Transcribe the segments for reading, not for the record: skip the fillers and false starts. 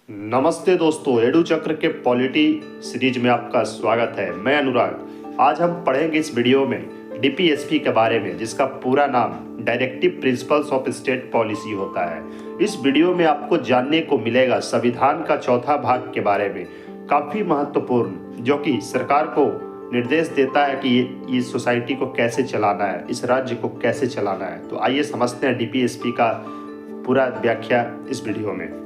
नमस्ते दोस्तों, एडू चक्र के पॉलिटी सीरीज में आपका स्वागत है। मैं अनुराग। आज हम पढ़ेंगे इस वीडियो में डीपीएसपी के बारे में, जिसका पूरा नाम directive principles of state policy होता है। इस वीडियो में आपको जानने को मिलेगा संविधान का चौथा भाग के बारे में, काफ़ी महत्वपूर्ण, जो कि सरकार को निर्देश देता है कि इस सोसाइटी को कैसे चलाना है, इस राज्य को कैसे चलाना है। तो आइए समझते हैं डीपीएसपी का पूरा व्याख्या इस वीडियो में।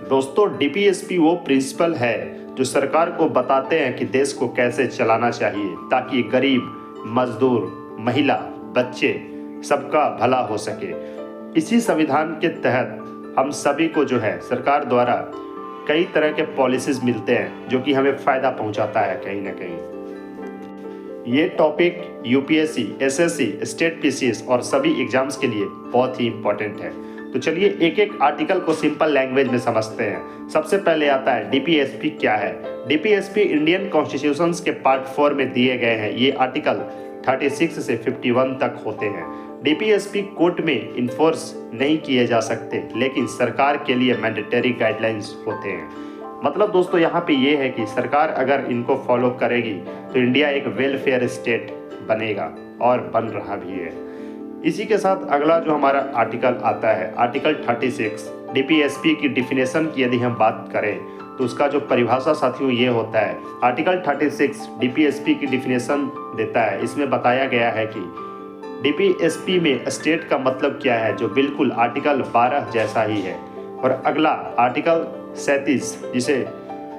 दोस्तों, डीपीएसपी वो प्रिंसिपल है जो सरकार को बताते हैं कि देश को कैसे चलाना चाहिए ताकि गरीब, मजदूर, महिला, बच्चे सबका भला हो सके। इसी संविधान के तहत हम सभी को जो है सरकार द्वारा कई तरह के पॉलिसीज मिलते हैं जो कि हमें फ़ायदा पहुंचाता है कहीं ना कहीं। ये topic UPSC, SSC, state PCS और सभी एग्जाम्स के लिए बहुत ही इम्पोर्टेंट है। तो चलिए एक एक आर्टिकल को सिंपल लैंग्वेज में समझते हैं। सबसे पहले आता है डीपीएसपी क्या है। डीपीएसपी इंडियन कॉन्स्टिट्यूशन के पार्ट 4 में दिए गए हैं। ये आर्टिकल 36 से 51 तक होते हैं। डीपीएसपी कोर्ट में इन्फोर्स नहीं किए जा सकते, लेकिन सरकार के लिए मैंडेटरी गाइडलाइंस होते हैं। मतलब दोस्तों यहाँ पे ये है कि सरकार अगर इनको फॉलो करेगी तो इंडिया एक वेलफेयर स्टेट बनेगा और बन रहा भी है। इसी के साथ अगला जो हमारा आर्टिकल आता है, आर्टिकल 36। डीपीएसपी की डिफिनेशन की यदि हम बात करें तो उसका जो परिभाषा साथियों ये होता है। आर्टिकल 36 डीपीएसपी की डिफिनेशन देता है। इसमें बताया गया है कि डीपीएसपी में स्टेट का मतलब क्या है, जो बिल्कुल आर्टिकल 12 जैसा ही है। और अगला आर्टिकल 37 जिसे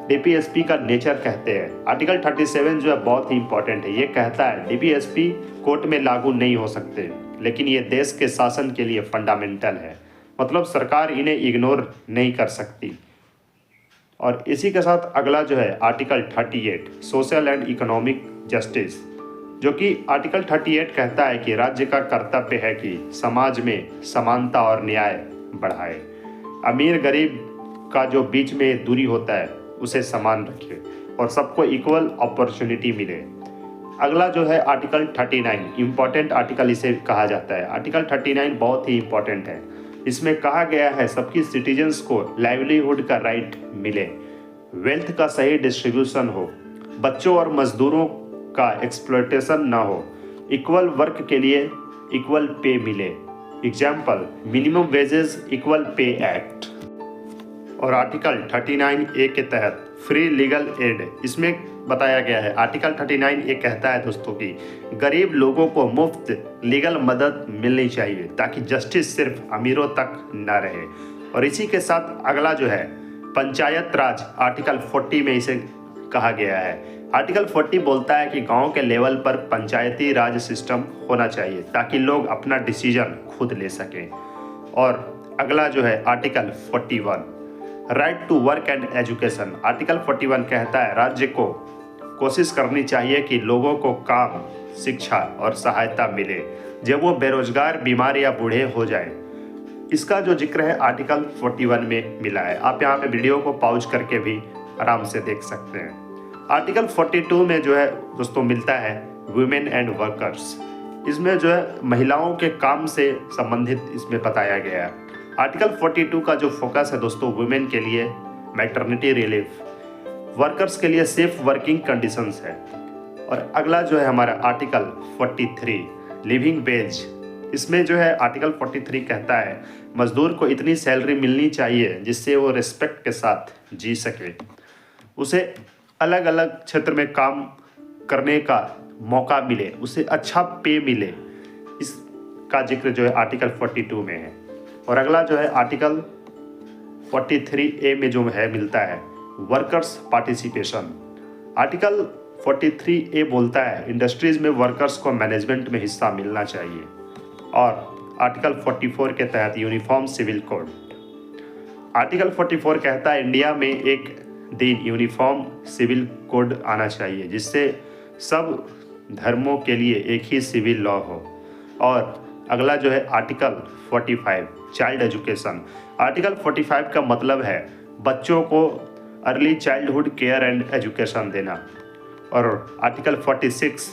डीपीएसपी का नेचर कहते हैं। आर्टिकल 37 जो है बहुत ही इंपॉर्टेंट है। ये कहता है डीपीएसपी कोर्ट में लागू नहीं हो सकते, लेकिन ये देश के शासन के लिए फंडामेंटल है। मतलब सरकार इन्हें इग्नोर नहीं कर सकती। और इसी के साथ अगला जो है article 38 social and economic justice, जो कि आर्टिकल 38 कहता है कि राज्य का कर्तव्य है कि समाज में समानता और न्याय बढ़ाए, अमीर गरीब का जो बीच में दूरी होता है उसे समान रखे और सबको इक्वल अपॉर्चुनिटी मिले। अगला जो है आर्टिकल 39 इम्पॉर्टेंट आर्टिकल इसे कहा जाता है। आर्टिकल 39 बहुत ही इम्पॉर्टेंट है। इसमें कहा गया है सबकी सिटीजन्स को लाइवलीहुड का राइट मिले, वेल्थ का सही डिस्ट्रीब्यूशन हो, बच्चों और मजदूरों का एक्सप्लॉयटेशन ना हो, इक्वल वर्क के लिए इक्वल पे मिले। Example minimum wages equal pay act. और आर्टिकल 39A के तहत फ्री लीगल एड, इसमें बताया गया है। आर्टिकल 39A कहता है दोस्तों कि गरीब लोगों को मुफ्त लीगल मदद मिलनी चाहिए ताकि जस्टिस सिर्फ अमीरों तक न रहे। और इसी के साथ अगला जो है पंचायत राज, आर्टिकल 40 में इसे कहा गया है। आर्टिकल 40 बोलता है कि गांव के लेवल पर पंचायती राज सिस्टम होना चाहिए ताकि लोग अपना डिसीजन खुद ले सकें। और अगला जो है article 41 right to work and education. Article 41 कहता है राज्य को कोशिश करनी चाहिए कि लोगों को काम, शिक्षा और सहायता मिले जब वो बेरोजगार, बीमार या बूढ़े हो जाए। इसका जो जिक्र है आर्टिकल 41 में मिला है। आप यहाँ पे वीडियो को पॉज करके भी आराम से देख सकते हैं। आर्टिकल 42 में जो है दोस्तों मिलता है वुमेन एंड वर्कर्स। इसमें जो है महिलाओं के काम से संबंधित इसमें बताया गया है। आर्टिकल 42 का जो फोकस है दोस्तों वुमेन के लिए मैटरनिटी रिलीफ, वर्कर्स के लिए सेफ वर्किंग कंडीशंस है। और अगला जो है हमारा आर्टिकल 43 लिविंग वेज। इसमें जो है आर्टिकल 43 कहता है मजदूर को इतनी सैलरी मिलनी चाहिए जिससे वो रिस्पेक्ट के साथ जी सके, उसे अलग अलग क्षेत्र में काम करने का मौका मिले, उसे अच्छा पे मिले। इसका जिक्र जो है आर्टिकल 42 में है। और अगला जो है आर्टिकल 43A में जो है मिलता है वर्कर्स पार्टिसिपेशन। आर्टिकल 43A बोलता है इंडस्ट्रीज में वर्कर्स को मैनेजमेंट में हिस्सा मिलना चाहिए। और आर्टिकल 44 के तहत यूनिफॉर्म सिविल कोड। आर्टिकल 44 कहता है इंडिया में एक दिन यूनिफॉर्म सिविल कोड आना चाहिए जिससे सब धर्मों के लिए एक ही सिविल लॉ हो। और अगला जो है आर्टिकल 45 चाइल्ड एजुकेशन। आर्टिकल 45 का मतलब है बच्चों को early childhood care and education देना। और आर्टिकल 46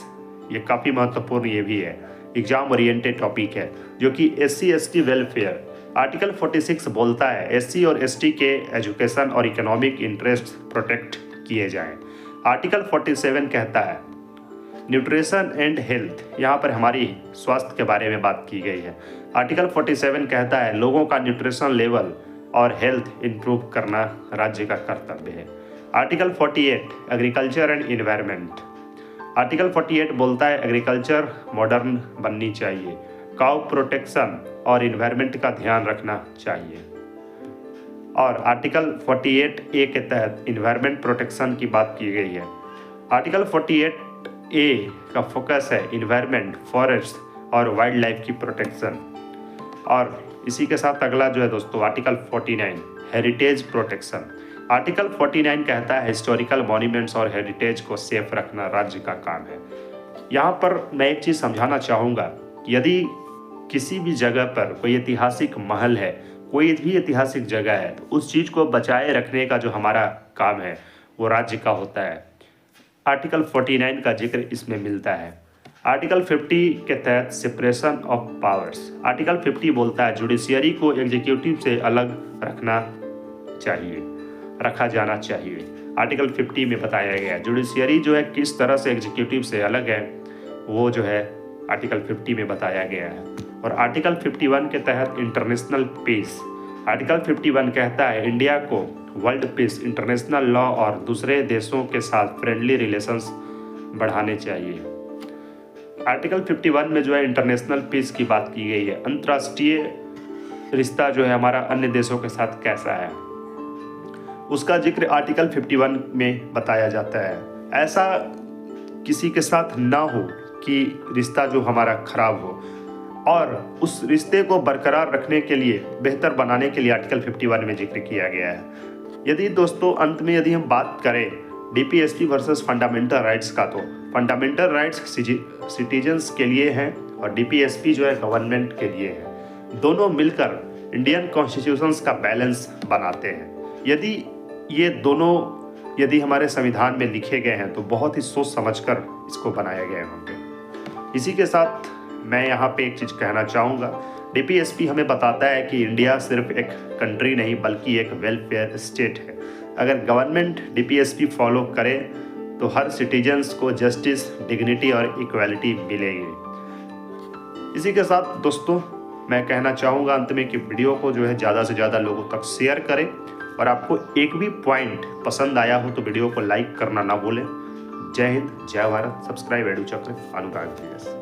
ये काफ़ी महत्वपूर्ण ये भी है, एग्जाम ओरिएंटेड टॉपिक है, जो कि SC ST वेलफेयर आर्टिकल 46 बोलता है एससी और एसटी के एजुकेशन और इकोनॉमिक इंटरेस्ट प्रोटेक्ट किए जाएं। आर्टिकल 47 कहता है न्यूट्रिशन एंड हेल्थ, यहाँ पर हमारी स्वास्थ्य के बारे में बात की गई है। आर्टिकल 47 कहता है लोगों का न्यूट्रिशन लेवल और हेल्थ इंप्रूव करना राज्य का कर्तव्य है। Article 48 agriculture and environment. Article 48 बोलता है एग्रीकल्चर मॉडर्न बननी चाहिए, काउ प्रोटेक्शन और इन्वायरमेंट का ध्यान रखना चाहिए। और आर्टिकल 48 ए के तहत इन्वायरमेंट प्रोटेक्शन की बात की गई है। आर्टिकल 48 ए का फोकस है इन्वायरमेंट, फॉरेस्ट और वाइल्ड लाइफ की प्रोटेक्शन। और इसी के साथ अगला जो है दोस्तों आर्टिकल 49 हेरिटेज प्रोटेक्शन। आर्टिकल 49 कहता है हिस्टोरिकल मॉन्यूमेंट्स और हेरिटेज को सेफ रखना राज्य का काम है। यहाँ पर मैं एक चीज़ समझाना चाहूँगा कि यदि किसी भी जगह पर कोई ऐतिहासिक महल है, कोई भी ऐतिहासिक जगह है, तो उस चीज़ को बचाए रखने का जो हमारा काम है वो राज्य का होता है। आर्टिकल 49 का जिक्र इसमें मिलता है। आर्टिकल 50 के तहत सेपरेशन ऑफ पावर्स। आर्टिकल 50 बोलता है जुडिशियरी को एग्जीक्यूटिव से अलग रखा जाना चाहिए। आर्टिकल 50 में बताया गया है जुडिशियरी जो है किस तरह से एग्जीक्यूटिव से अलग है, वो जो है आर्टिकल 50 में बताया गया है। और आर्टिकल 51 के तहत इंटरनेशनल पीस। आर्टिकल 51 कहता है इंडिया को वर्ल्ड पीस, इंटरनेशनल लॉ और दूसरे देशों के साथ फ्रेंडली रिलेशंस बढ़ाने चाहिए। आर्टिकल 51 में जो है इंटरनेशनल पीस की बात की गई है। अंतर्राष्ट्रीय रिश्ता जो है हमारा अन्य देशों के साथ कैसा है, उसका जिक्र आर्टिकल 51 में बताया जाता है। ऐसा किसी के साथ ना हो कि रिश्ता जो हमारा खराब हो, और उस रिश्ते को बरकरार रखने के लिए, बेहतर बनाने के लिए आर्टिकल 51 में जिक्र किया गया है। यदि दोस्तों अंत में यदि हम बात करें डीपीएसपी वर्सेस फंडामेंटल राइट्स का, तो फंडामेंटल राइट्स सिटीजन्स के लिए हैं और डीपीएसपी जो है गवर्नमेंट के लिए है। दोनों मिलकर इंडियन कॉन्स्टिट्यूशंस का बैलेंस बनाते हैं। ये दोनों यदि हमारे संविधान में लिखे गए हैं तो बहुत ही सोच समझकर इसको बनाए गए होंगे। इसी के साथ मैं यहाँ पे एक चीज़ कहना चाहूँगा, डीपीएसपी हमें बताता है कि इंडिया सिर्फ एक कंट्री नहीं बल्कि एक वेलफेयर स्टेट है। अगर गवर्नमेंट डीपीएसपी फॉलो करे तो हर सिटीजन्स को जस्टिस, डिग्निटी और इक्वालिटी मिलेगी। इसी के साथ दोस्तों मैं कहना चाहूँगा अंत में कि वीडियो को जो है ज़्यादा से ज़्यादा लोगों तक शेयर करें, और आपको एक भी पॉइंट पसंद आया हो तो वीडियो को लाइक करना ना भूलें। जय हिंद, जय भारत। सब्सक्राइब एडू चक्र अनुराग।